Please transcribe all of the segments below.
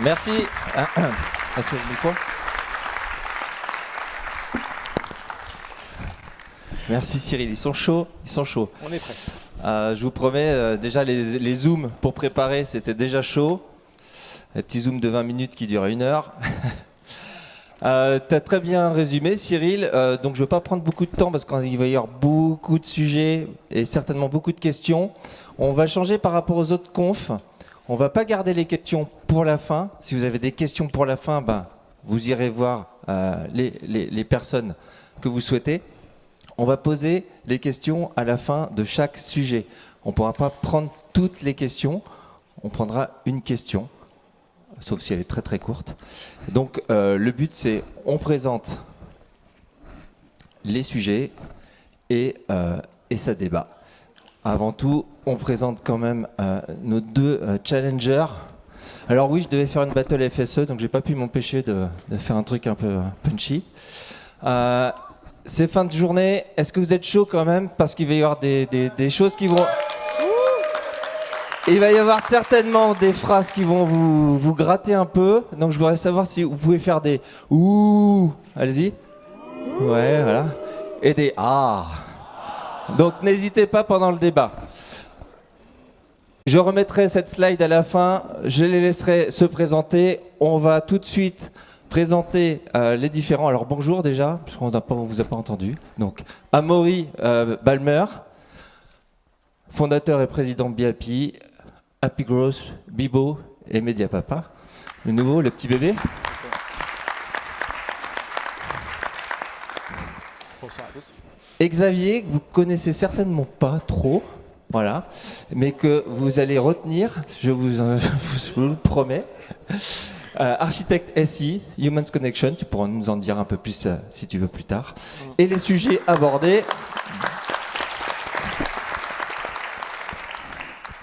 Merci. Est-ce que le micro ? Merci Cyril, ils sont chauds. On est prêt. Je vous promets, déjà les zooms pour préparer, c'était déjà chaud. Les petits zooms de 20 minutes qui durent 1 heure. Tu as très bien résumé Cyril, donc je ne vais pas prendre beaucoup de temps parce qu'il va y avoir beaucoup de sujets et certainement beaucoup de questions. On va changer par rapport aux autres confs. On ne va pas garder les questions pour la fin. Si vous avez des questions pour la fin, vous irez voir les personnes que vous souhaitez. On va poser les questions à la fin de chaque sujet. On ne pourra pas prendre toutes les questions. On prendra une question, sauf si elle est très très courte. Donc le but c'est on présente les sujets et ça débat. Avant tout, on présente quand même nos 2 challengers. Alors oui, je devais faire une battle FSE, donc j'ai pas pu m'empêcher de faire un truc un peu punchy. C'est fin de journée. Est-ce que vous êtes chaud quand même? Parce qu'il va y avoir des choses qui vont... Il va y avoir certainement des phrases qui vont vous gratter un peu. Donc je voudrais savoir si vous pouvez faire des ouh. Allez-y. Ouais, voilà. Et des ah. Donc n'hésitez pas pendant le débat. Je remettrai cette slide à la fin. Je les laisserai se présenter. On va tout de suite présenter les différents. Alors bonjour déjà, parce qu'on ne vous a pas entendu. Donc Amaury Balmer, fondateur et président de BIAPI, Happy Growth, Bibo et Mediapapa. Le nouveau, le petit bébé. Bonsoir à tous. Et Xavier, que vous connaissez certainement pas trop, voilà, mais que vous allez retenir, je vous le promets. Architecte SI, Humans Connection, tu pourras nous en dire un peu plus si tu veux plus tard. Et les sujets abordés.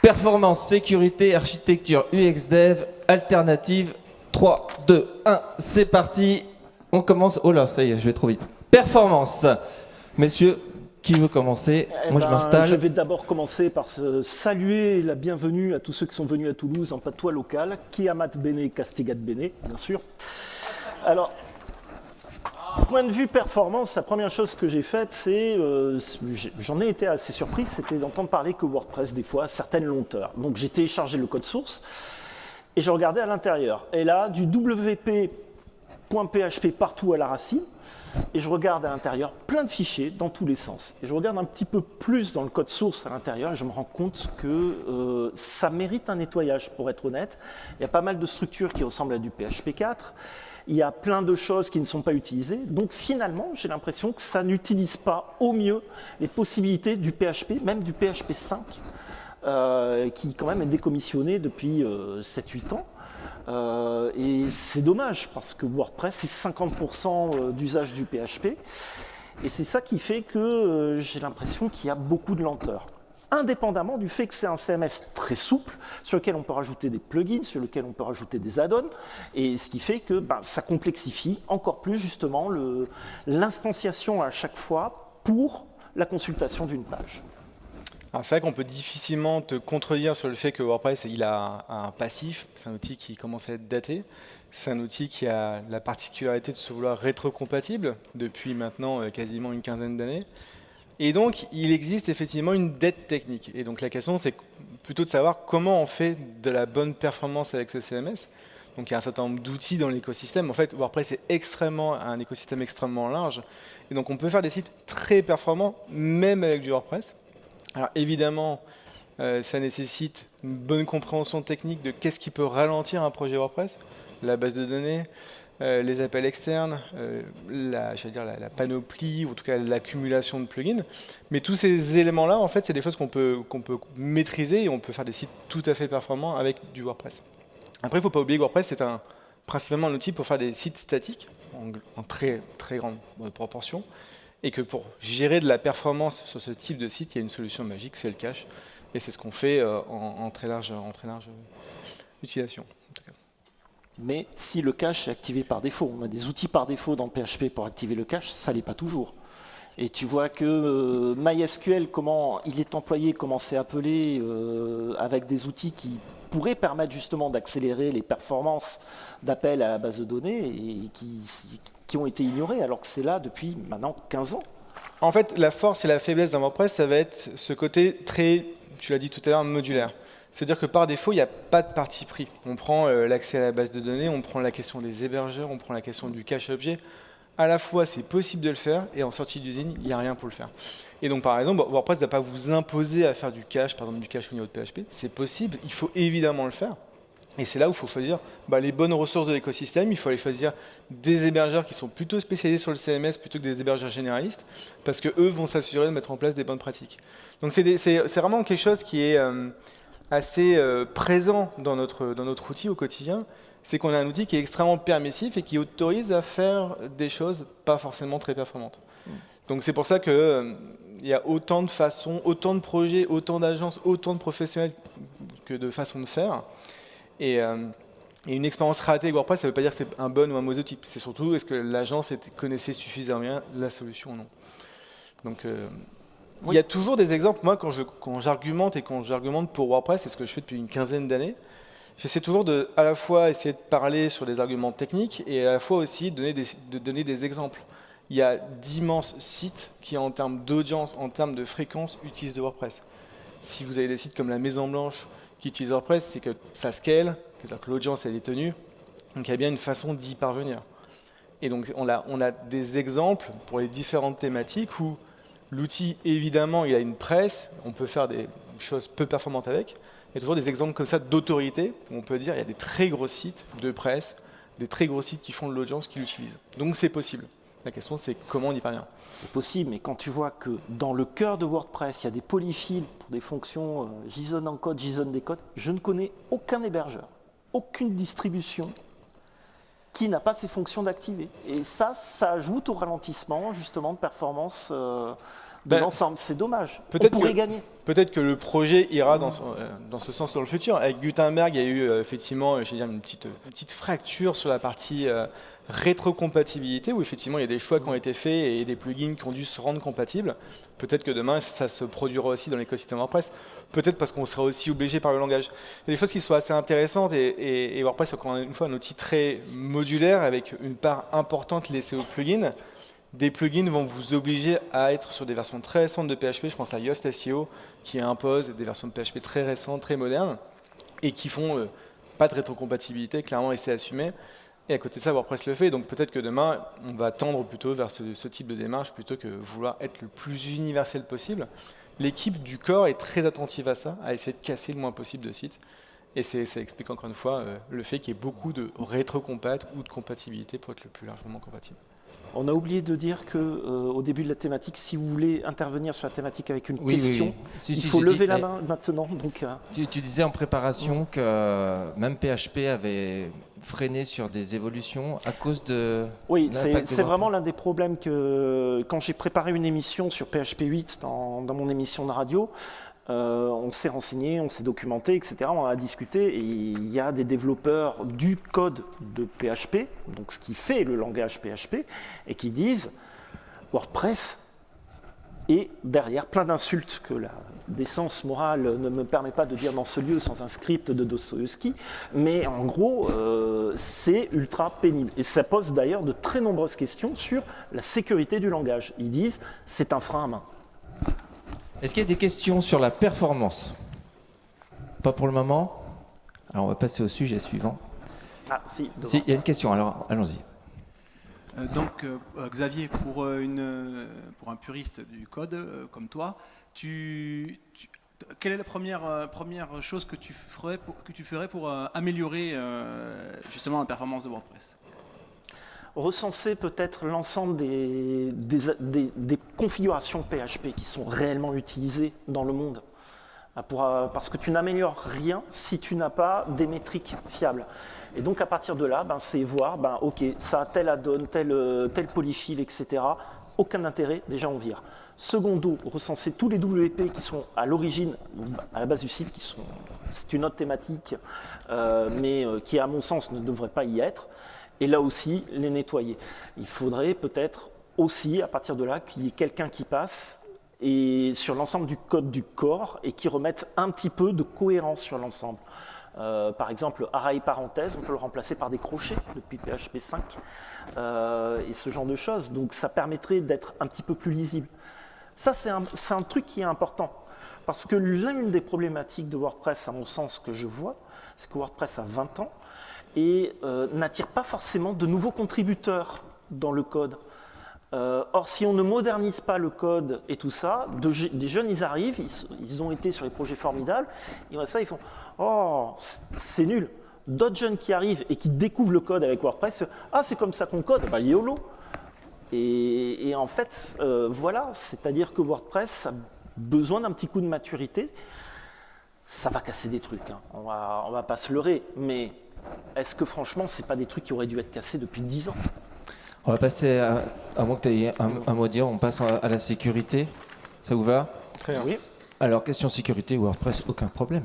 Performance, sécurité, architecture, UX Dev, alternative. 3, 2, 1, c'est parti. On commence. Oh là, ça y est, je vais trop vite. Performance. Messieurs, qui veut commencer? Moi, je m'installe. Je vais d'abord commencer par saluer la bienvenue à tous ceux qui sont venus à Toulouse en patois local. Kiamat Bene, Castigat Bene, bien sûr. Alors, point de vue performance, la première chose que j'ai faite, c'est, j'en ai été assez surpris, c'était d'entendre parler que WordPress, des fois, a certaines lenteurs. Donc j'ai téléchargé le code source et je regardais à l'intérieur. Et là, du wp.php partout à la racine, et je regarde à l'intérieur plein de fichiers dans tous les sens. Et je regarde un petit peu plus dans le code source à l'intérieur et je me rends compte que ça mérite un nettoyage, pour être honnête. Il y a pas mal de structures qui ressemblent à du PHP 4. Il y a plein de choses qui ne sont pas utilisées. Donc finalement, j'ai l'impression que ça n'utilise pas au mieux les possibilités du PHP, même du PHP 5, qui quand même est décommissionné depuis 7-8 ans. Et c'est dommage parce que WordPress, c'est 50% d'usage du PHP. Et c'est ça qui fait que j'ai l'impression qu'il y a beaucoup de lenteur. Indépendamment du fait que c'est un CMS très souple, sur lequel on peut rajouter des plugins, sur lequel on peut rajouter des add-ons, et ce qui fait que ça complexifie encore plus justement l'instanciation à chaque fois pour la consultation d'une page. Alors c'est vrai qu'on peut difficilement te contredire sur le fait que WordPress il a un passif, c'est un outil qui commence à être daté, c'est un outil qui a la particularité de se vouloir rétrocompatible depuis maintenant quasiment une quinzaine d'années. Et donc, il existe effectivement une dette technique. Et donc, la question, c'est plutôt de savoir comment on fait de la bonne performance avec ce CMS. Donc, il y a un certain nombre d'outils dans l'écosystème. En fait, WordPress est un écosystème extrêmement large. Et donc, on peut faire des sites très performants, même avec du WordPress. Alors, évidemment, ça nécessite une bonne compréhension technique de qu'est-ce qui peut ralentir un projet WordPress, la base de données, les appels externes, la panoplie, ou en tout cas l'accumulation de plugins. Mais tous ces éléments-là, en fait, c'est des choses qu'on peut maîtriser et on peut faire des sites tout à fait performants avec du WordPress. Après, il ne faut pas oublier que WordPress, c'est principalement un outil pour faire des sites statiques, en très, très grande proportion, et que pour gérer de la performance sur ce type de site, il y a une solution magique, c'est le cache, et c'est ce qu'on fait en très large utilisation. Mais si le cache est activé par défaut, on a des outils par défaut dans PHP pour activer le cache, ça ne l'est pas toujours. Et tu vois que MySQL, comment il est employé, comment c'est appelé, avec des outils qui pourrait permettre justement d'accélérer les performances d'appel à la base de données et qui ont été ignorées, alors que c'est là depuis maintenant 15 ans. En fait, la force et la faiblesse d'un WordPress, ça va être ce côté très, tu l'as dit tout à l'heure, modulaire. C'est-à-dire que par défaut, il n'y a pas de parti pris. On prend l'accès à la base de données, on prend la question des hébergeurs, on prend la question du cache objet. À la fois, c'est possible de le faire, et en sortie d'usine, il n'y a rien pour le faire. Et donc, par exemple, WordPress ne va pas vous imposer à faire du cache, par exemple du cache au niveau de PHP. C'est possible, il faut évidemment le faire. Et c'est là où il faut choisir les bonnes ressources de l'écosystème. Il faut aller choisir des hébergeurs qui sont plutôt spécialisés sur le CMS plutôt que des hébergeurs généralistes, parce qu'eux vont s'assurer de mettre en place des bonnes pratiques. Donc c'est vraiment quelque chose qui est assez présent dans notre outil au quotidien. C'est qu'on a un outil qui est extrêmement permissif et qui autorise à faire des choses pas forcément très performantes. Donc c'est pour ça qu'il y a autant de façons, autant de projets, autant d'agences, autant de professionnels que de façons de faire. Et une expérience ratée avec WordPress, ça ne veut pas dire que c'est un bon ou un mauvais type. C'est surtout est-ce que l'agence connaissait suffisamment bien la solution ou non. Donc il y a toujours des exemples. Moi, quand j'argumente pour WordPress, c'est ce que je fais depuis une quinzaine d'années, j'essaie toujours de à la fois essayer de parler sur des arguments techniques et à la fois aussi de donner des exemples. Il y a d'immenses sites qui, en termes d'audience, en termes de fréquence, utilisent de WordPress. Si vous avez des sites comme la Maison Blanche qui utilisent WordPress, c'est que ça scale, c'est-à-dire que l'audience elle est tenue, donc il y a bien une façon d'y parvenir. Et donc on a des exemples pour les différentes thématiques où l'outil, évidemment, il a une presse, on peut faire des choses peu performantes avec. Il y a toujours des exemples comme ça d'autorité, où on peut dire qu'il y a des très gros sites de presse, des très gros sites qui font de l'audience, qui l'utilisent. Donc c'est possible. La question, c'est comment on y parvient. C'est possible, mais quand tu vois que dans le cœur de WordPress, il y a des polyfills pour des fonctions JSON encode, JSON décode, je ne connais aucun hébergeur, aucune distribution qui n'a pas ces fonctions d'activer. Et ça ajoute au ralentissement, justement, de performance de l'ensemble. C'est dommage. On pourrait gagner. Peut-être que le projet ira dans ce sens dans le futur. Avec Gutenberg, il y a eu effectivement une petite fracture sur la partie rétrocompatibilité, où effectivement il y a des choix qui ont été faits et des plugins qui ont dû se rendre compatibles. Peut-être que demain, ça se produira aussi dans l'écosystème WordPress. Peut-être parce qu'on sera aussi obligé par le langage. Il y a des choses qui sont assez intéressantes et WordPress est encore une fois un outil très modulaire avec une part importante laissée aux plugins. Des plugins vont vous obliger à être sur des versions très récentes de PHP. Je pense à Yoast SEO qui impose des versions de PHP très récentes, très modernes et qui font pas de rétrocompatibilité, clairement, et c'est assumé. Et à côté de ça, WordPress le fait. Donc peut-être que demain, on va tendre plutôt vers ce type de démarche plutôt que vouloir être le plus universel possible. L'équipe du corps est très attentive à ça, à essayer de casser le moins possible de sites. Et ça explique encore une fois le fait qu'il y ait beaucoup de rétrocompat ou de compatibilité pour être le plus largement compatible. On a oublié de dire qu'au début de la thématique, si vous voulez intervenir sur la thématique avec une question, il faut lever la main maintenant. Donc, tu disais en préparation que même PHP avait freiné sur des évolutions à cause de... Oui, c'est vraiment l'un des problèmes que quand j'ai préparé une émission sur PHP 8 dans mon émission de radio, on s'est renseigné, on s'est documenté, etc. On a discuté et il y a des développeurs du code de PHP, donc ce qui fait le langage PHP, et qui disent WordPress et derrière plein d'insultes que la décence morale ne me permet pas de dire dans ce lieu sans un script de Dostoïevski, mais en gros, c'est ultra pénible. Et ça pose d'ailleurs de très nombreuses questions sur la sécurité du langage. Ils disent c'est un frein à main. Est-ce qu'il y a des questions sur la performance? Pas pour le moment. Alors on va passer au sujet suivant. Ah, si, il y a une question, alors allons-y. Xavier, pour un puriste du code comme toi, quelle est la première chose que tu ferais pour améliorer justement la performance de WordPress? Recenser peut-être l'ensemble des configurations PHP qui sont réellement utilisées dans le monde. Parce que tu n'améliores rien si tu n'as pas des métriques fiables. Et donc à partir de là, c'est voir, ok, ça a tel add-on, tel polyfill, etc. Aucun intérêt, déjà on vire. Secondo, recenser tous les WP qui sont à l'origine, à la base du site, c'est une autre thématique, mais qui à mon sens ne devrait pas y être. Et là aussi, les nettoyer. Il faudrait peut-être aussi, à partir de là, qu'il y ait quelqu'un qui passe et sur l'ensemble du code du corps et qui remette un petit peu de cohérence sur l'ensemble. Par exemple, array parenthèse, on peut le remplacer par des crochets depuis PHP 5 et ce genre de choses. Donc ça permettrait d'être un petit peu plus lisible. Ça, c'est un truc qui est important. Parce que l'une des problématiques de WordPress, à mon sens, que je vois, c'est que WordPress a 20 ans et n'attire pas forcément de nouveaux contributeurs dans le code. Or, si on ne modernise pas le code et tout ça, des jeunes, ils arrivent, ils ont été sur les projets formidables, ils voient ça, ils font « Oh, c'est nul ». D'autres jeunes qui arrivent et qui découvrent le code avec WordPress, « Ah, c'est comme ça qu'on code, bah, YOLO ». Et en fait, voilà, c'est-à-dire que WordPress a besoin d'un petit coup de maturité. Ça va casser des trucs, hein. On va pas se leurrer, mais est-ce que franchement, c'est pas des trucs qui auraient dû être cassés depuis 10 ans? On va passer, à moins que tu aies un mot à dire, on passe à la sécurité. Ça vous va? Très bien. Oui. Alors, question sécurité, WordPress, aucun problème.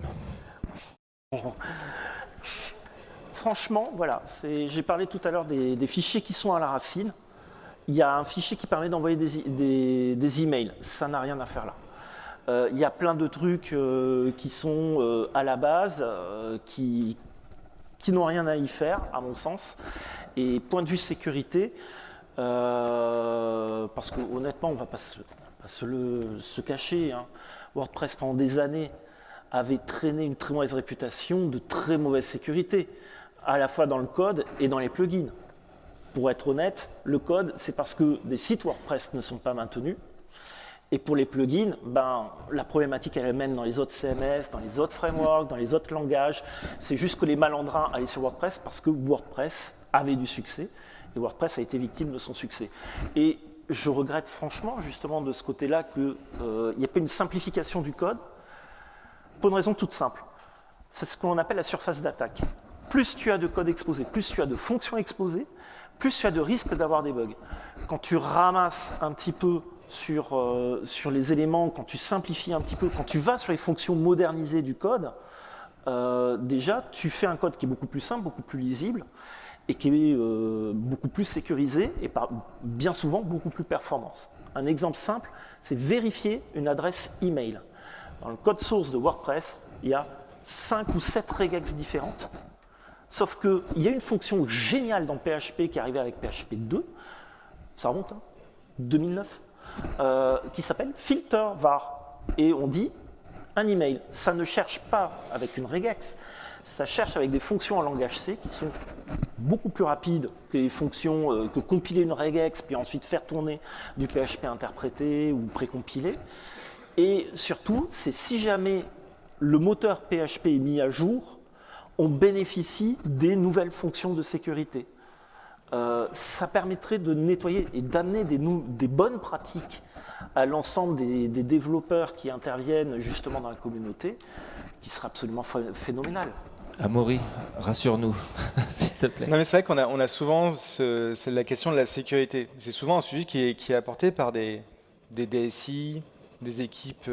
Franchement, voilà, j'ai parlé tout à l'heure des fichiers qui sont à la racine. Il y a un fichier qui permet d'envoyer des emails. Ça n'a rien à faire là. Il y a plein de trucs qui sont à la base, qui n'ont rien à y faire, à mon sens. Et point de vue sécurité, parce que honnêtement, on ne va pas se cacher, hein. WordPress, pendant des années, avait traîné une très mauvaise réputation de très mauvaise sécurité, à la fois dans le code et dans les plugins. Pour être honnête, le code, c'est parce que des sites WordPress ne sont pas maintenus. Et pour les plugins, la problématique elle est même dans les autres CMS, dans les autres frameworks, dans les autres langages. C'est juste que les malandrins allaient sur WordPress parce que WordPress avait du succès et WordPress a été victime de son succès. Et je regrette franchement justement de ce côté-là qu'il n'y ait pas une simplification du code pour une raison toute simple. C'est ce qu'on appelle la surface d'attaque. Plus tu as de code exposé, plus tu as de fonctions exposées, plus tu as de risques d'avoir des bugs. Quand tu ramasses un petit peu sur les éléments, quand tu simplifies un petit peu, quand tu vas sur les fonctions modernisées du code, déjà, tu fais un code qui est beaucoup plus simple, beaucoup plus lisible, et qui est beaucoup plus sécurisé, et bien souvent beaucoup plus performant. Un exemple simple, c'est vérifier une adresse email. Dans le code source de WordPress, il y a 5 ou 7 regex différentes, sauf qu'il y a une fonction géniale dans PHP qui est arrivée avec PHP 2, ça remonte, hein, 2009, qui s'appelle filter var. Et on dit un email, ça ne cherche pas avec une regex, ça cherche avec des fonctions en langage C qui sont beaucoup plus rapides que les fonctions que compiler une regex puis ensuite faire tourner du PHP interprété ou précompilé. Et surtout, c'est si jamais le moteur PHP est mis à jour, on bénéficie des nouvelles fonctions de sécurité. Ça permettrait de nettoyer et d'amener des bonnes pratiques à l'ensemble des développeurs qui interviennent justement dans la communauté, qui serait absolument phénoménal. Amaury, rassure-nous, s'il te plaît. Non, mais c'est vrai qu'on a souvent c'est la question de la sécurité. C'est souvent un sujet qui est apporté par des DSI, des équipes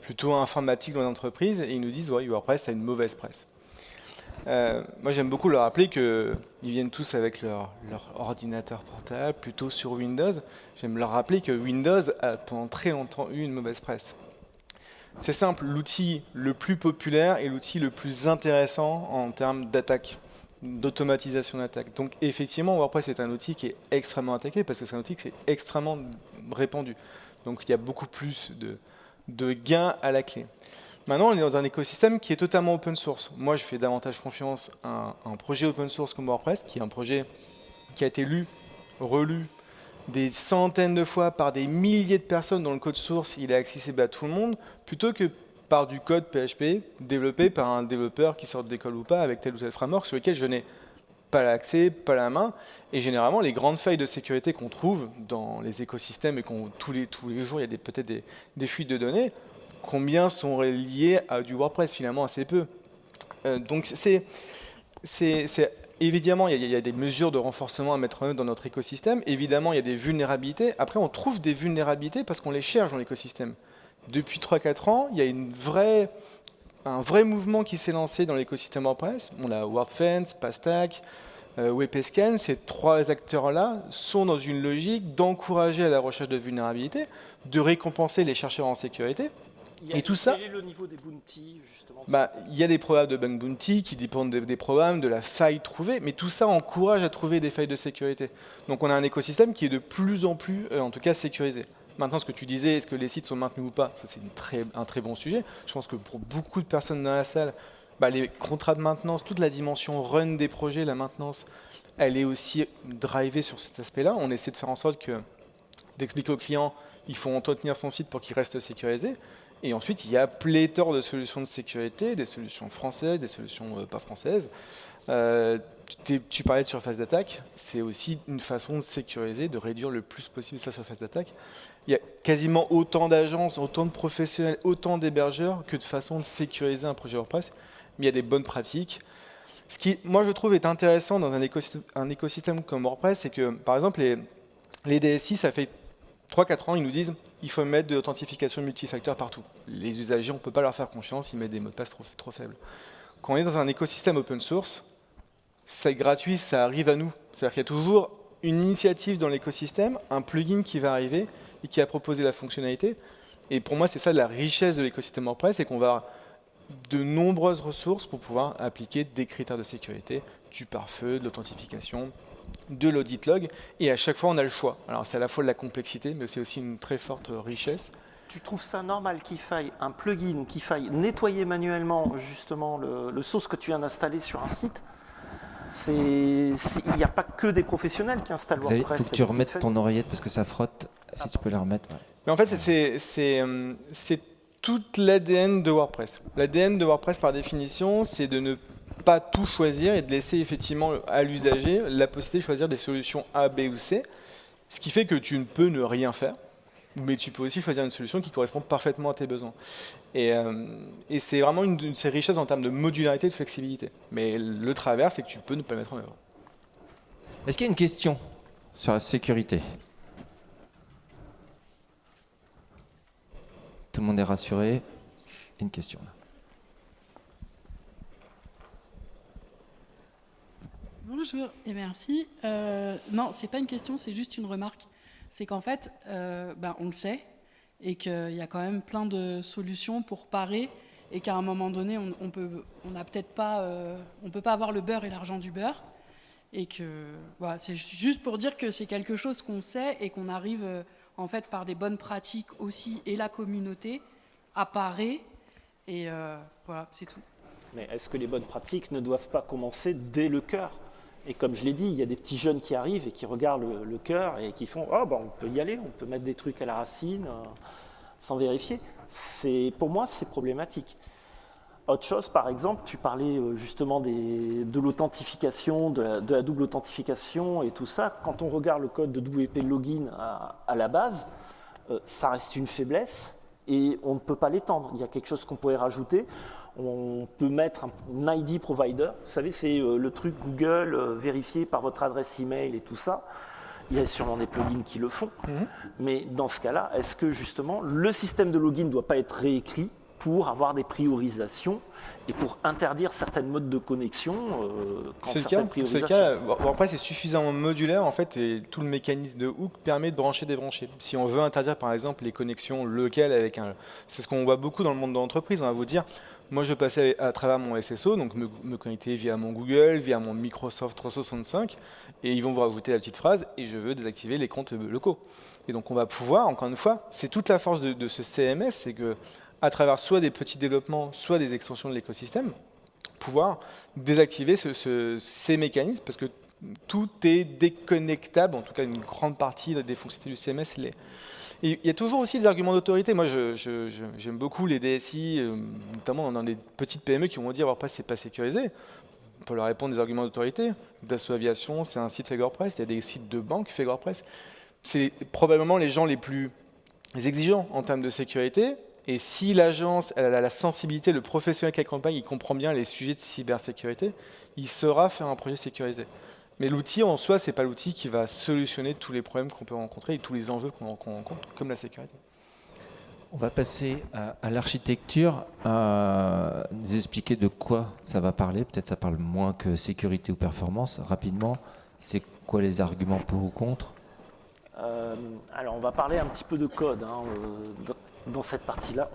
plutôt informatiques dans l'entreprise, et ils nous disent ouais, WordPress a une mauvaise presse. Moi, j'aime beaucoup leur rappeler qu'ils viennent tous avec leur ordinateur portable, plutôt sur Windows. J'aime leur rappeler que Windows a pendant très longtemps eu une mauvaise presse. C'est simple, l'outil le plus populaire et l'outil le plus intéressant en termes d'attaque, d'automatisation d'attaque. Donc effectivement, WordPress est un outil qui est extrêmement attaqué parce que c'est un outil qui est extrêmement répandu. Donc il y a beaucoup plus de gains à la clé. Maintenant, on est dans un écosystème qui est totalement open source. Moi, je fais davantage confiance à un projet open source comme WordPress, qui est un projet qui a été lu, relu des centaines de fois par des milliers de personnes dont le code source il est accessible à tout le monde, plutôt que par du code PHP développé par un développeur qui sort d'école ou pas avec tel ou tel framework sur lequel je n'ai pas l'accès, pas la main. Et généralement, les grandes failles de sécurité qu'on trouve dans les écosystèmes et tous les jours, il y a peut-être des fuites de données, combien sont liées à du WordPress? Finalement, assez peu. Donc, évidemment, il y a des mesures de renforcement à mettre en œuvre dans notre écosystème. Évidemment, il y a des vulnérabilités. Après, on trouve des vulnérabilités parce qu'on les cherche dans l'écosystème. Depuis 3-4 ans, il y a un vrai mouvement qui s'est lancé dans l'écosystème WordPress. On a WordFence, Pastack, WPScan. Ces trois acteurs-là sont dans une logique d'encourager à la recherche de vulnérabilités, de récompenser les chercheurs en sécurité Et tout ça, quel est le niveau des bounties, justement? il y a des programmes de bug bounty qui dépendent des programmes, de la faille trouvée, mais tout ça encourage à trouver des failles de sécurité. Donc on a un écosystème qui est de plus en plus, en tout cas, sécurisé. Maintenant, ce que tu disais, est-ce que les sites sont maintenus ou pas? Ça, c'est un très bon sujet. Je pense que pour beaucoup de personnes dans la salle, les contrats de maintenance, toute la dimension run des projets, la maintenance, elle est aussi drivée sur cet aspect-là. On essaie de faire en sorte d'expliquer aux clients, il faut entretenir son site pour qu'il reste sécurisé. Et ensuite, il y a pléthore de solutions de sécurité, des solutions françaises, des solutions pas françaises. Tu parlais de surface d'attaque, c'est aussi une façon de sécuriser, de réduire le plus possible sa surface d'attaque. Il y a quasiment autant d'agences, autant de professionnels, autant d'hébergeurs que de façons de sécuriser un projet WordPress. Mais il y a des bonnes pratiques. Ce qui, moi, je trouve est intéressant dans un écosystème comme WordPress, c'est que, par exemple, les DSI, ça fait 3-4 ans, ils nous disent il faut mettre de l'authentification multifacteur partout. Les usagers, on ne peut pas leur faire confiance, ils mettent des mots de passe trop faibles. Quand on est dans un écosystème open source, c'est gratuit, ça arrive à nous. C'est-à-dire qu'il y a toujours une initiative dans l'écosystème, un plugin qui va arriver et qui a proposé la fonctionnalité. Et pour moi, c'est ça la richesse de l'écosystème WordPress, c'est qu'on va avoir de nombreuses ressources pour pouvoir appliquer des critères de sécurité, du pare-feu, de l'authentification, de l'audit log, et à chaque fois on a le choix. Alors c'est à la fois de la complexité, mais c'est aussi une très forte richesse. Tu trouves ça normal qu'il faille un plugin ou qu'il faille nettoyer manuellement justement le source que tu viens d'installer sur un site? Il n'y a pas que des professionnels qui installent WordPress. Il faut que tu remettes ton oreillette parce que ça frotte, si tu peux la remettre. Ouais. Mais en fait c'est toute l'ADN de WordPress. L'ADN de WordPress par définition, c'est de ne pas tout choisir et de laisser effectivement à l'usager la possibilité de choisir des solutions A, B ou C, ce qui fait que tu ne peux ne rien faire, mais tu peux aussi choisir une solution qui correspond parfaitement à tes besoins. Et c'est vraiment une de ces richesses en termes de modularité et de flexibilité. Mais le travers, c'est que tu peux ne pas le mettre en œuvre. Est-ce qu'il y a une question sur la sécurité? Tout le monde est rassuré? Une question là. Bonjour et merci. Non, c'est pas une question, c'est juste une remarque. C'est qu'en fait, on le sait et qu'il y a quand même plein de solutions pour parer et qu'à un moment donné, on peut pas avoir le beurre et l'argent du beurre et que voilà, c'est juste pour dire que c'est quelque chose qu'on sait et qu'on arrive en fait par des bonnes pratiques aussi et la communauté à parer et voilà, c'est tout. Mais est-ce que les bonnes pratiques ne doivent pas commencer dès le cœur? Et comme je l'ai dit, il y a des petits jeunes qui arrivent et qui regardent le cœur et qui font « Ah, on peut y aller, on peut mettre des trucs à la racine sans vérifier ». Pour moi, c'est problématique. Autre chose, par exemple, tu parlais justement de l'authentification, de la double authentification et tout ça. Quand on regarde le code de WP Login à la base, ça reste une faiblesse et on ne peut pas l'étendre. Il y a quelque chose qu'on pourrait rajouter. On peut mettre un ID provider. Vous savez, c'est le truc Google vérifié par votre adresse email et tout ça. Il y a sûrement des plugins qui le font. Mais dans ce cas-là, est-ce que justement le système de login ne doit pas être réécrit pour avoir des priorisations et pour interdire certaines modes de connexion c'est le cas. WordPress est suffisamment modulaire en fait et tout le mécanisme de hook permet de brancher, débrancher. Si on veut interdire par exemple les connexions locales c'est ce qu'on voit beaucoup dans le monde de l'entreprise. On va vous dire, moi je passais à travers mon SSO, donc me connecter via mon Google, via mon Microsoft 365 et ils vont vous rajouter la petite phrase et je veux désactiver les comptes locaux. Et donc on va pouvoir, encore une fois, c'est toute la force de ce CMS, c'est que à travers soit des petits développements, soit des extensions de l'écosystème, pouvoir désactiver ces mécanismes, parce que tout est déconnectable, en tout cas une grande partie des fonctionnalités du CMS l'est. Et il y a toujours aussi des arguments d'autorité. Moi, j'aime beaucoup les DSI, notamment dans des petites PME qui vont dire WordPress, c'est pas sécurisé. On peut leur répondre des arguments d'autorité. Dassault Aviation, c'est un site fait WordPress. Il y a des sites de banque fait WordPress. C'est probablement les gens les plus exigeants en termes de sécurité. Et si l'agence elle a la sensibilité, le professionnel qui accompagne, il comprend bien les sujets de cybersécurité, il saura faire un projet sécurisé. Mais l'outil en soi, ce n'est pas l'outil qui va solutionner tous les problèmes qu'on peut rencontrer et tous les enjeux qu'on rencontre, comme la sécurité. On va passer à l'architecture, nous expliquer de quoi ça va parler. Peut-être ça parle moins que sécurité ou performance. Rapidement, c'est quoi les arguments pour ou contre? Alors, on va parler un petit peu de code dans cette partie-là.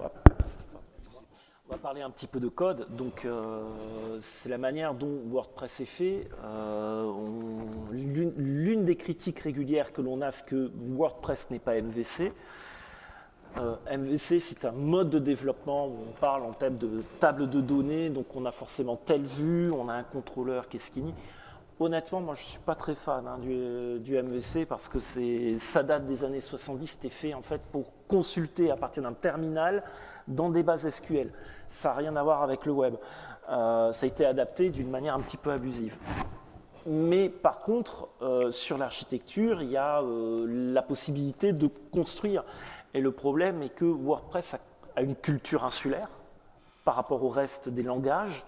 On va parler un petit peu de code. Donc, c'est la manière dont WordPress est fait. L'une des critiques régulières que l'on a, c'est que WordPress n'est pas MVC. MVC, c'est un mode de développement où on parle en termes de table de données. Donc, on a forcément telle vue, on a un contrôleur qui est skinny. Honnêtement, moi, je ne suis pas très fan du MVC parce que ça date des années 70. C'était fait en fait pour consulter à partir d'un terminal dans des bases SQL. Ça n'a rien à voir avec le web. Ça a été adapté d'une manière un petit peu abusive. Mais par contre, sur l'architecture, il y a la possibilité de construire. Et le problème est que WordPress a une culture insulaire par rapport au reste des langages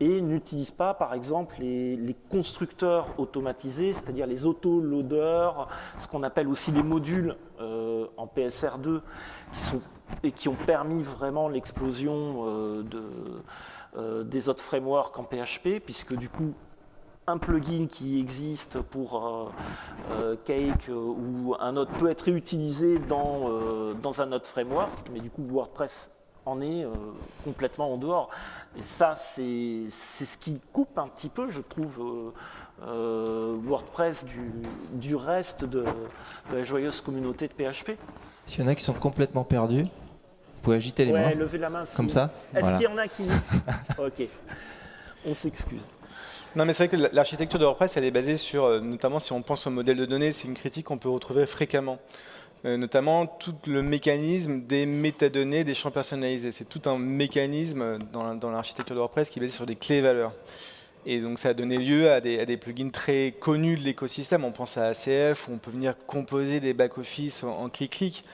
et n'utilise pas, par exemple, les constructeurs automatisés, c'est-à-dire les auto-loaders, ce qu'on appelle aussi les modules en PSR2, qui ont permis vraiment l'explosion des autres frameworks en PHP, puisque du coup, un plugin qui existe pour Cake ou un autre peut être réutilisé dans un autre framework, mais du coup WordPress en est complètement en dehors. Et ça, c'est ce qui coupe un petit peu, je trouve, WordPress du reste de la joyeuse communauté de PHP. S'il y en a qui sont complètement perdus, vous pouvez agiter les mains. Ouais, levez la main. Comme ça. Est-ce qu'il y en a qui... Ok, on s'excuse. Non, mais c'est vrai que l'architecture de WordPress, elle est basée sur, notamment si on pense au modèle de données, c'est une critique qu'on peut retrouver fréquemment. Notamment tout le mécanisme des métadonnées, des champs personnalisés. C'est tout un mécanisme dans l'architecture de WordPress qui est basé sur des clés-valeurs. Et donc ça a donné lieu à des plugins très connus de l'écosystème. On pense à ACF, où on peut venir composer des back-office en clic-clic.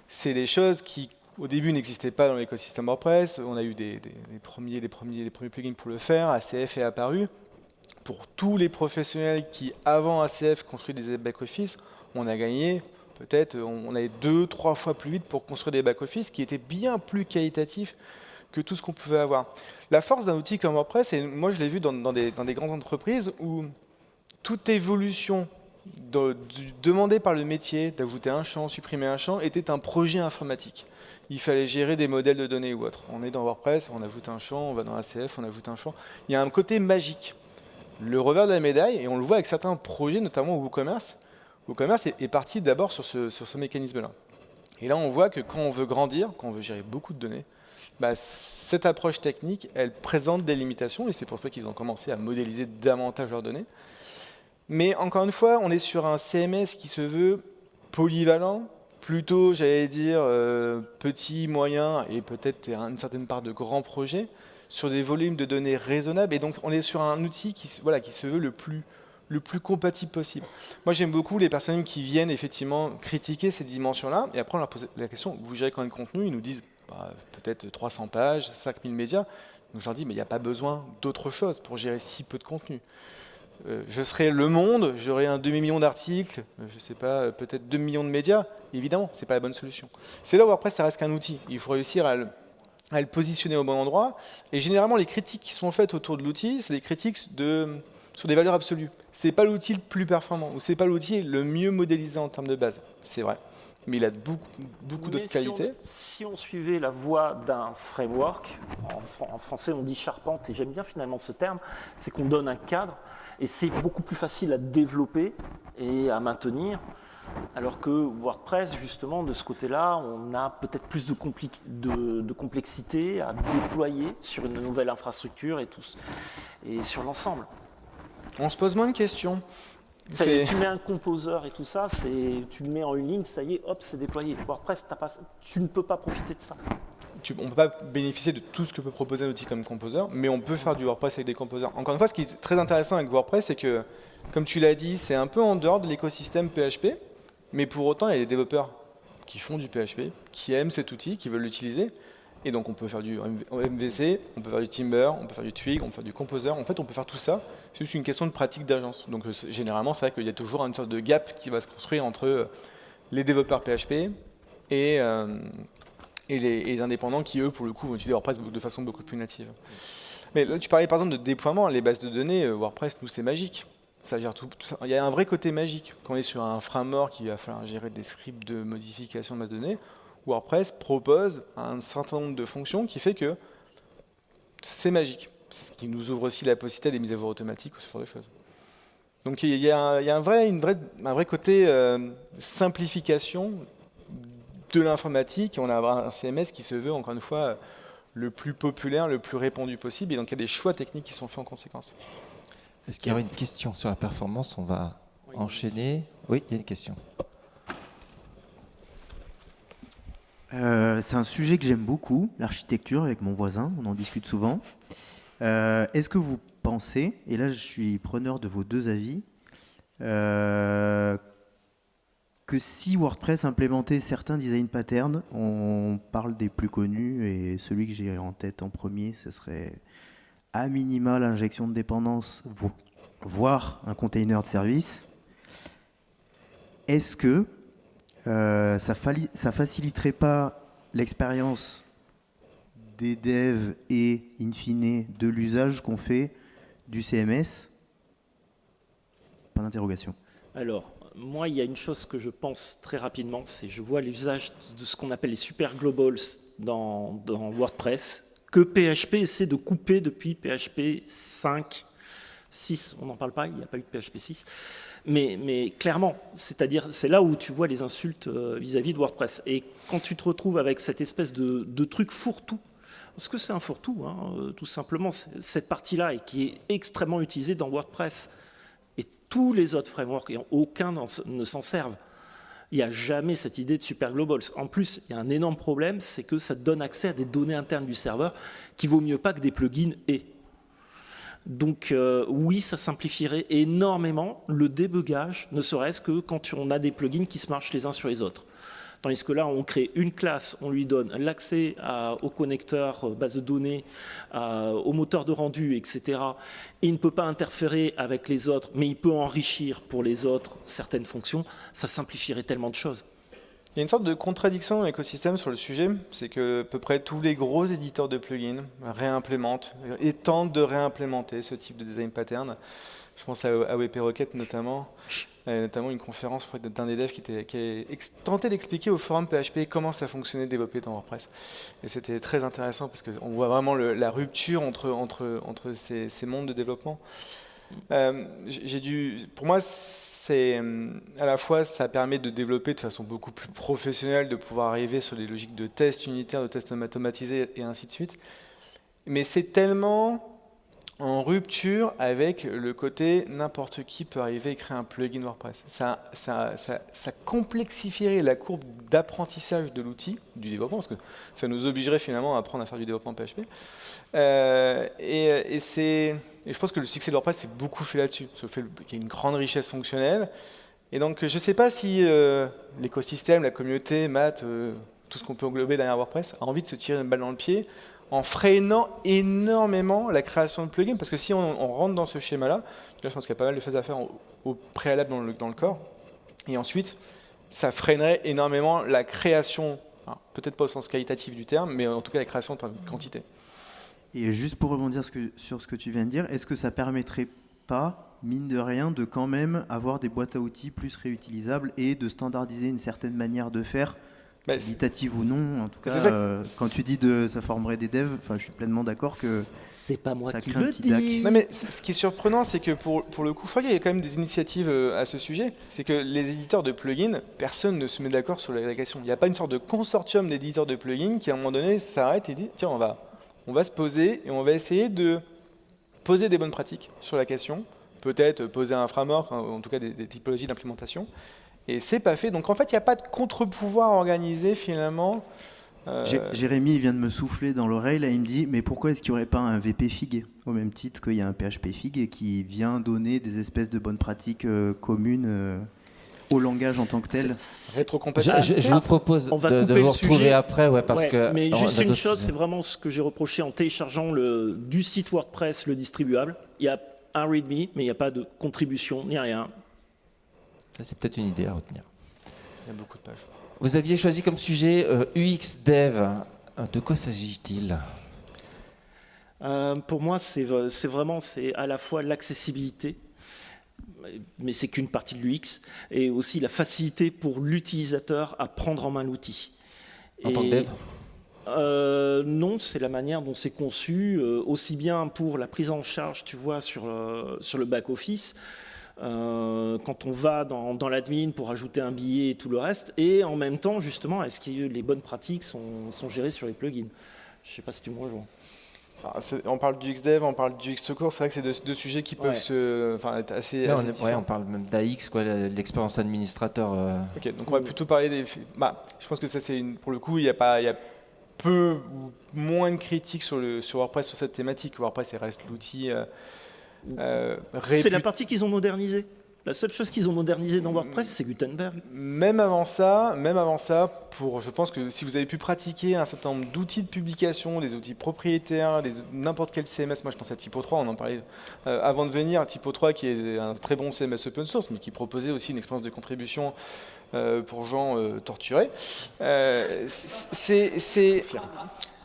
C'est des choses qui, au début, n'existaient pas dans l'écosystème WordPress. On a eu les premiers plugins pour le faire. ACF est apparu. Pour tous les professionnels qui, avant ACF, construisent des back-office, on a gagné, peut-être, on allait 2-3 fois plus vite pour construire des back-office qui étaient bien plus qualitatifs que tout ce qu'on pouvait avoir. La force d'un outil comme WordPress, et moi je l'ai vu dans des grandes entreprises où toute évolution demandée par le métier d'ajouter un champ, supprimer un champ, était un projet informatique. Il fallait gérer des modèles de données ou autre. On est dans WordPress, on ajoute un champ, on va dans ACF, on ajoute un champ. Il y a un côté magique. Le revers de la médaille, et on le voit avec certains projets, notamment au WooCommerce. WooCommerce est parti d'abord sur ce mécanisme-là. Et là, on voit que quand on veut grandir, quand on veut gérer beaucoup de données, cette approche technique, elle présente des limitations, et c'est pour ça qu'ils ont commencé à modéliser davantage leurs données. Mais encore une fois, on est sur un CMS qui se veut polyvalent, plutôt, j'allais dire, petit, moyen, et peut-être une certaine part de grands projets, sur des volumes de données raisonnables, et donc on est sur un outil qui se veut le plus compatible possible. Moi j'aime beaucoup les personnes qui viennent effectivement critiquer ces dimensions-là, et après on leur pose la question, vous gérez combien de contenu? Ils nous disent peut-être 300 pages, 5000 médias, donc je leur dis mais il n'y a pas besoin d'autre chose pour gérer si peu de contenu. Je serais Le Monde, j'aurais un demi-million d'articles, je ne sais pas, peut-être 2 millions de médias, évidemment, ce n'est pas la bonne solution. C'est là où WordPress ça reste qu'un outil, il faut réussir à le positionner au bon endroit. Et généralement, les critiques qui sont faites autour de l'outil, c'est des critiques sur des valeurs absolues. Ce n'est pas l'outil le plus performant, ou ce n'est pas l'outil le mieux modélisé en termes de base. C'est vrai. Mais il a beaucoup d'autres qualités. Si on suivait la voie d'un framework, en français on dit charpente, et j'aime bien finalement ce terme, c'est qu'on donne un cadre, et c'est beaucoup plus facile à développer et à maintenir. Alors que WordPress, justement, de ce côté-là, on a peut-être plus de complexité à déployer sur une nouvelle infrastructure et sur l'ensemble. On se pose moins de questions. Tu mets un composer et tout ça, tu le mets en une ligne, ça y est, hop, c'est déployé. WordPress, tu ne peux pas profiter de ça. On ne peut pas bénéficier de tout ce que peut proposer un outil comme Composer, mais on peut faire du WordPress avec des composers. Encore une fois, ce qui est très intéressant avec WordPress, c'est que, comme tu l'as dit, c'est un peu en dehors de l'écosystème PHP, mais pour autant, il y a des développeurs qui font du PHP, qui aiment cet outil, qui veulent l'utiliser. Et donc, on peut faire du MVC, on peut faire du Timber, on peut faire du Twig, on peut faire du Composer. En fait, on peut faire tout ça. C'est juste une question de pratique d'agence. Donc, généralement, c'est vrai qu'il y a toujours une sorte de gap qui va se construire entre les développeurs PHP et les indépendants qui, eux, pour le coup, vont utiliser WordPress de façon beaucoup plus native. Mais là, tu parlais par exemple de déploiement. Les bases de données, WordPress, nous, c'est magique. Ça gère tout ça. Il y a un vrai côté magique. Quand on est sur un framework, il va falloir gérer des scripts de modification de base de données. WordPress propose un certain nombre de fonctions qui fait que c'est magique. C'est ce qui nous ouvre aussi la possibilité des mises à jour automatiques ou ce genre de choses. Donc il y a un vrai côté simplification de l'informatique. On a un CMS qui se veut, encore une fois, le plus populaire, le plus répandu possible. Et donc il y a des choix techniques qui sont faits en conséquence. Est-ce qu'il y aurait une question sur la performance? On va enchaîner. Oui, il y a une question. C'est un sujet que j'aime beaucoup, l'architecture, avec mon voisin, on en discute souvent. Est-ce que vous pensez, et là je suis preneur de vos deux avis, que si WordPress implémentait certains design patterns, on parle des plus connus, et celui que j'ai en tête en premier, ce serait à minima l'injection de dépendance, voire un container de service, est-ce que ça faciliterait pas l'expérience des devs et, in fine, de l'usage qu'on fait du CMS? Pas d'interrogation. Alors, moi, il y a une chose que je pense très rapidement, c'est je vois l'usage de ce qu'on appelle les super globals dans WordPress, que PHP essaie de couper depuis PHP 5, 6, on n'en parle pas, il n'y a pas eu de PHP 6. Mais clairement, c'est-à-dire, c'est là où tu vois les insultes vis-à-vis de WordPress. Et quand tu te retrouves avec cette espèce de truc fourre-tout, parce que c'est un fourre-tout, hein, tout simplement, cette partie-là, et qui est extrêmement utilisée dans WordPress, et tous les autres frameworks, et aucun ne s'en servent. Il n'y a jamais cette idée de super globals. En plus, il y a un énorme problème, c'est que ça te donne accès à des données internes du serveur qui vaut mieux pas que des plugins et. Donc oui, ça simplifierait énormément le débugage, ne serait-ce que quand on a des plugins qui se marchent les uns sur les autres. Tandis que là, on crée une classe, on lui donne l'accès au connecteur, base de données, au moteur de rendu, etc. Et il ne peut pas interférer avec les autres, mais il peut enrichir pour les autres certaines fonctions. Ça simplifierait tellement de choses. Il y a une sorte de contradiction dans l'écosystème sur le sujet, c'est que à peu près tous les gros éditeurs de plugins réimplémentent et tentent de réimplémenter ce type de design pattern. Je pense à WP Rocket notamment une conférence d'un des devs qui a tenté d'expliquer au forum PHP comment ça fonctionnait de développer dans WordPress. Et c'était très intéressant parce qu'on voit vraiment la rupture entre ces mondes de développement. Pour moi, à la fois, ça permet de développer de façon beaucoup plus professionnelle, de pouvoir arriver sur des logiques de tests unitaires, de tests automatisés et ainsi de suite. Mais c'est tellement en rupture avec le côté n'importe qui peut arriver et créer un plugin WordPress. Ça complexifierait la courbe d'apprentissage de l'outil, du développement, parce que ça nous obligerait finalement à apprendre à faire du développement PHP. Et je pense que le succès de WordPress c'est beaucoup fait là-dessus, sur le fait qu'il y a une grande richesse fonctionnelle. Et donc je ne sais pas si l'écosystème, la communauté, Matt, tout ce qu'on peut englober derrière WordPress, a envie de se tirer une balle dans le pied en freinant énormément la création de plugins. Parce que si on rentre dans ce schéma-là, je pense qu'il y a pas mal de choses à faire au préalable dans le corps. Et ensuite, ça freinerait énormément la création, peut-être pas au sens qualitatif du terme, mais en tout cas la création en quantité. Et juste pour rebondir sur ce que tu viens de dire, est-ce que ça permettrait pas, mine de rien, de quand même avoir des boîtes à outils plus réutilisables et de standardiser une certaine manière de faire, qualitative ou non, en tout cas, quand tu dis ça formerait des devs, je suis pleinement d'accord que c'est pas moi ça qui crée un le petit dis. DAC. Non, mais ce qui est surprenant, c'est que pour le coup, je crois qu'il y a quand même des initiatives à ce sujet. C'est que les éditeurs de plugins, personne ne se met d'accord sur la question. Il n'y a pas une sorte de consortium d'éditeurs de plugins qui, à un moment donné, s'arrête et dit tiens, on va se poser et on va essayer de poser des bonnes pratiques sur la question. Peut-être poser un framework, en tout cas des typologies d'implémentation. Et c'est pas fait. Donc en fait, il n'y a pas de contre-pouvoir organisé finalement. Jérémy vient de me souffler dans l'oreille, là il me dit mais pourquoi est-ce qu'il n'y aurait pas un VP Fig au même titre qu'il y a un PHP Fig et qui vient donner des espèces de bonnes pratiques communes au langage en tant que tel. Rétrocompatible. Je vous propose de vous retrouver après, mais juste une chose, c'est vraiment ce que j'ai reproché en téléchargeant du site WordPress, le distribuable. Il y a un README, mais il n'y a pas de contribution ni rien. Ça, c'est peut-être une idée à retenir. Il y a beaucoup de pages. Vous aviez choisi comme sujet UX Dev. De quoi s'agit-il ? Pour moi, c'est à la fois l'accessibilité, mais c'est qu'une partie de l'UX, et aussi la facilité pour l'utilisateur à prendre en main l'outil. En tant que dev ? Non, c'est la manière dont c'est conçu, aussi bien pour la prise en charge, tu vois, sur le back-office, quand on va dans l'admin pour ajouter un billet et tout le reste, et en même temps, justement, est-ce que les bonnes pratiques sont gérées sur les plugins? Je ne sais pas si tu me rejoins. On parle du XDev, on parle du XSecours, c'est vrai que c'est deux sujets qui peuvent être assez, Là, assez différents. on parle même d'AX, quoi, l'expérience administrateur. Ok, donc on va plutôt parler des... je pense que ça, pour le coup, il y a peu ou moins de critiques sur WordPress sur cette thématique. WordPress reste l'outil C'est la partie qu'ils ont modernisée. La seule chose qu'ils ont modernisée dans WordPress, c'est Gutenberg. Même avant ça, je pense que si vous avez pu pratiquer un certain nombre d'outils de publication, des outils propriétaires, n'importe quel CMS, moi je pense à Typo3, on en parlait avant de venir, Typo3 qui est un très bon CMS open source, mais qui proposait aussi une expérience de contribution pour gens torturés.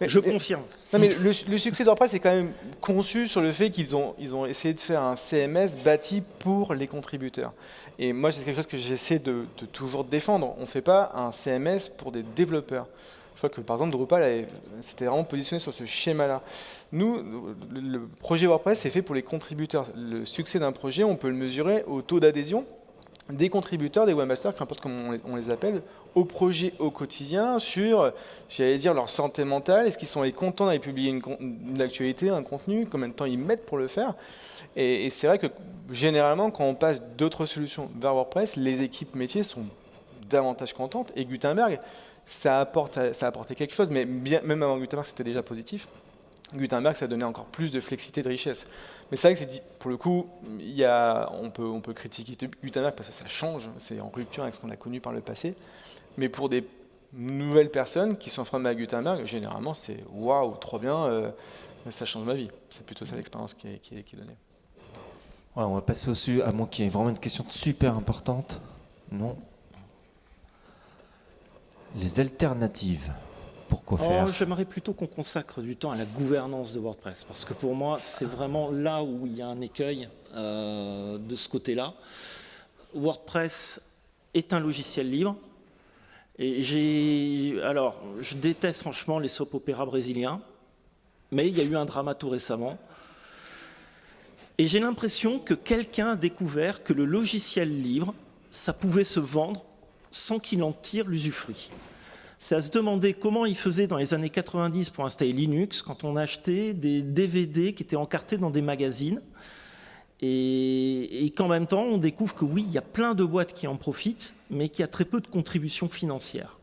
Je confirme. Non, mais le succès de WordPress est quand même conçu sur le fait qu'ils ont essayé de faire un CMS bâti pour les contributeurs. Et moi, c'est quelque chose que j'essaie de toujours défendre. On ne fait pas un CMS pour des développeurs. Je crois que par exemple, Drupal s'était vraiment positionné sur ce schéma-là. Nous, le projet WordPress est fait pour les contributeurs. Le succès d'un projet, on peut le mesurer au taux d'adhésion des contributeurs, des webmasters, qu'importe comment on les appelle, au projet au quotidien sur, j'allais dire, leur santé mentale. Est-ce qu'ils sont contents d'aller publier une actualité, un contenu, combien de temps ils mettent pour le faire. Et c'est vrai que généralement, quand on passe d'autres solutions vers WordPress, les équipes métiers sont davantage contentes. Et Gutenberg, ça a apporté quelque chose, mais même avant Gutenberg, c'était déjà positif. Gutenberg, ça donnait encore plus de flexibilité, de richesse. Mais c'est vrai que pour le coup, on peut critiquer Gutenberg parce que ça change, c'est en rupture avec ce qu'on a connu par le passé. Mais pour des nouvelles personnes qui sont formées à Gutenberg, généralement, c'est waouh, trop bien, ça change ma vie. C'est plutôt ça l'expérience qui est donnée. Ouais, on va passer au sujet, à moins qu'il y ait vraiment une question super importante. Non. Les alternatives. Pourquoi faire? J'aimerais plutôt qu'on consacre du temps à la gouvernance de WordPress, parce que pour moi, c'est vraiment là où il y a un écueil de ce côté-là. WordPress est un logiciel libre, et je déteste franchement les soap opéras brésiliens, mais il y a eu un drama tout récemment, et j'ai l'impression que quelqu'un a découvert que le logiciel libre, ça pouvait se vendre sans qu'il en tire l'usufruit. C'est à se demander comment ils faisaient dans les années 90 pour installer Linux quand on achetait des DVD qui étaient encartés dans des magazines et qu'en même temps on découvre que oui, il y a plein de boîtes qui en profitent mais qu'il y a très peu de contributions financières.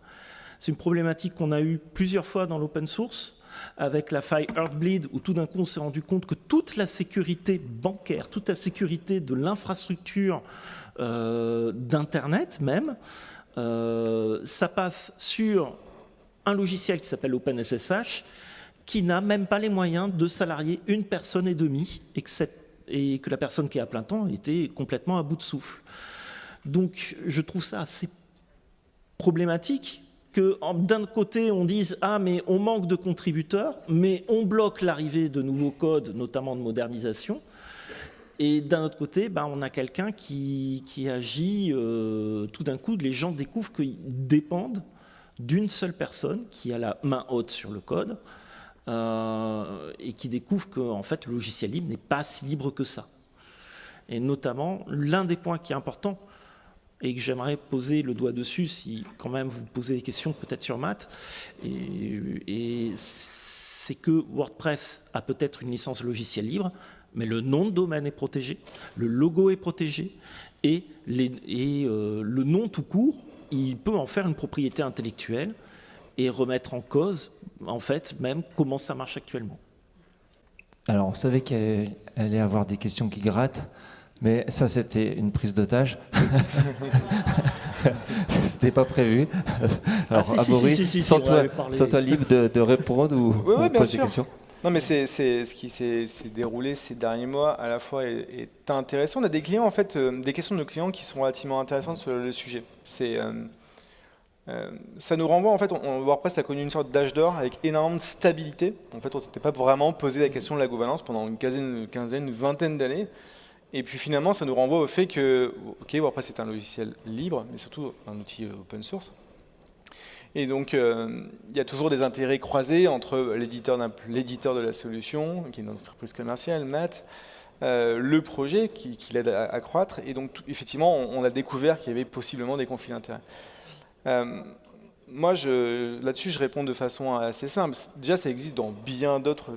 C'est une problématique qu'on a eue plusieurs fois dans l'open source avec la faille Heartbleed où tout d'un coup on s'est rendu compte que toute la sécurité bancaire, toute la sécurité de l'infrastructure d'Internet même, ça passe sur un logiciel qui s'appelle OpenSSH qui n'a même pas les moyens de salarier une personne et demie et que la personne qui est à plein temps était complètement à bout de souffle. Donc je trouve ça assez problématique que d'un côté on dise « Ah mais on manque de contributeurs, mais on bloque l'arrivée de nouveaux codes, notamment de modernisation ». Et d'un autre côté, on a quelqu'un qui agit, tout d'un coup, les gens découvrent qu'ils dépendent d'une seule personne qui a la main haute sur le code et qui découvre que en fait, le logiciel libre n'est pas si libre que ça. Et notamment, l'un des points qui est important et que j'aimerais poser le doigt dessus, si quand même vous posez des questions peut-être sur Math, et c'est que WordPress a peut-être une licence logiciel libre, mais le nom de domaine est protégé, le logo est protégé, et le nom tout court, il peut en faire une propriété intellectuelle et remettre en cause, en fait, même comment ça marche actuellement. Alors, on savait qu'il allait y avoir des questions qui grattent, mais ça, c'était une prise d'otage. C'était pas prévu. Alors, Amaury, sens-toi libre de répondre ou poser des questions. Non, mais c'est ce qui s'est déroulé ces derniers mois à la fois est intéressant. On a des clients, en fait, des questions de clients qui sont relativement intéressantes sur le sujet. Ça nous renvoie, en fait, WordPress a connu une sorte d'âge d'or avec énormément de stabilité. En fait, on ne s'était pas vraiment posé la question de la gouvernance pendant une vingtaine d'années. Et puis finalement, ça nous renvoie au fait que WordPress est un logiciel libre, mais surtout un outil open source. Et donc, il y a toujours des intérêts croisés entre l'éditeur de la solution, qui est une entreprise commerciale, Matt, le projet qui l'aide à croître. Et donc, effectivement, on a découvert qu'il y avait possiblement des conflits d'intérêts. Moi, là-dessus, je réponds de façon assez simple. Déjà, ça existe dans bien d'autres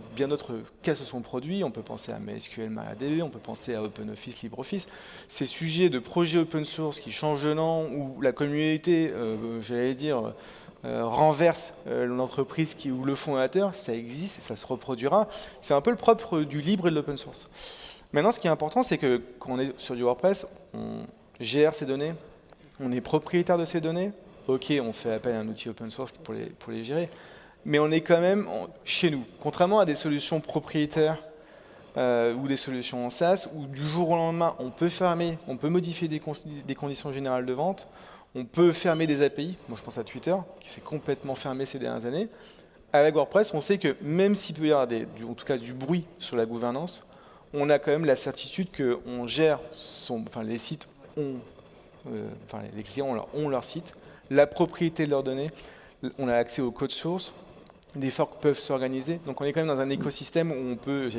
cas se sont produits. On peut penser à MySQL, MariaDB, on peut penser à OpenOffice, LibreOffice. Ces sujets de projets open source qui changent de nom, où la communauté, renverse l'entreprise ou le fondateur, ça existe et ça se reproduira. C'est un peu le propre du libre et de l'open source. Maintenant, ce qui est important, c'est que quand on est sur du WordPress, on gère ces données, on est propriétaire de ces données. Ok, on fait appel à un outil open source pour les gérer, mais on est quand même chez nous. Contrairement à des solutions propriétaires ou des solutions en SaaS, où du jour au lendemain, on peut fermer, on peut modifier des conditions générales de vente, on peut fermer des API. Moi, je pense à Twitter, qui s'est complètement fermé ces dernières années. Avec WordPress, on sait que même s'il peut y avoir en tout cas du bruit sur la gouvernance, on a quand même la certitude qu'on gère les sites les clients ont leur site, la propriété de leurs données, on a accès au code source, des forks peuvent s'organiser, donc on est quand même dans un écosystème où on peut,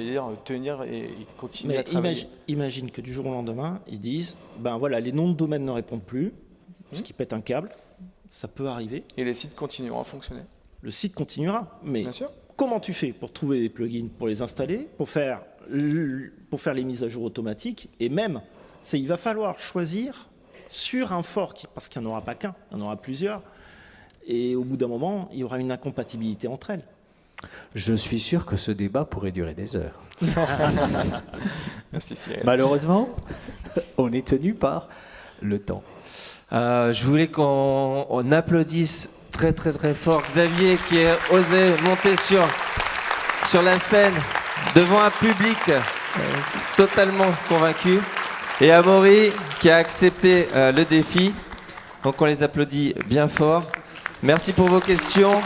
tenir et continuer à travailler. Imagine que du jour au lendemain, ils disent, ben voilà, les noms de domaine ne répondent plus, ce qui pète un câble, ça peut arriver. Et les sites continueront à fonctionner. Le site continuera, mais bien sûr. Comment tu fais pour trouver des plugins, pour les installer, pour faire les mises à jour automatiques, et même, il va falloir choisir sur un fork, parce qu'il n'y en aura pas qu'un, il y en aura plusieurs, et au bout d'un moment, il y aura une incompatibilité entre elles. Je suis sûr que ce débat pourrait durer des heures. Merci Cyril. Malheureusement, on est tenu par le temps. Je voulais qu'on applaudisse très très très fort Xavier qui a osé monter sur la scène devant un public totalement convaincu, et Amaury qui a accepté le défi. Donc on les applaudit bien fort. Merci pour vos questions.